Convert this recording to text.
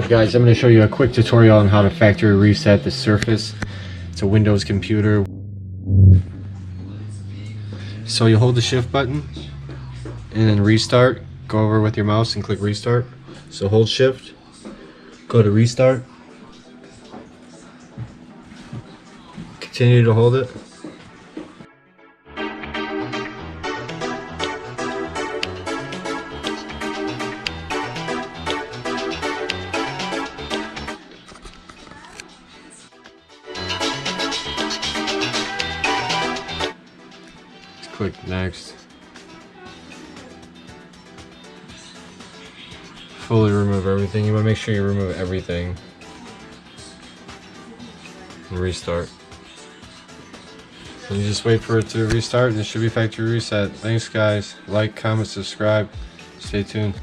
Alright guys, I'm going to show you a quick tutorial on how to factory reset the Surface. It's a Windows computer. So you hold the shift button and then restart. Go over with your mouse and click restart. So hold shift, go to restart, continue to hold it. Click next. Fully remove everything. You want to make sure you remove everything. And restart. And you just wait for it to restart and it should be factory reset. Thanks guys. Like, comment, subscribe. Stay tuned.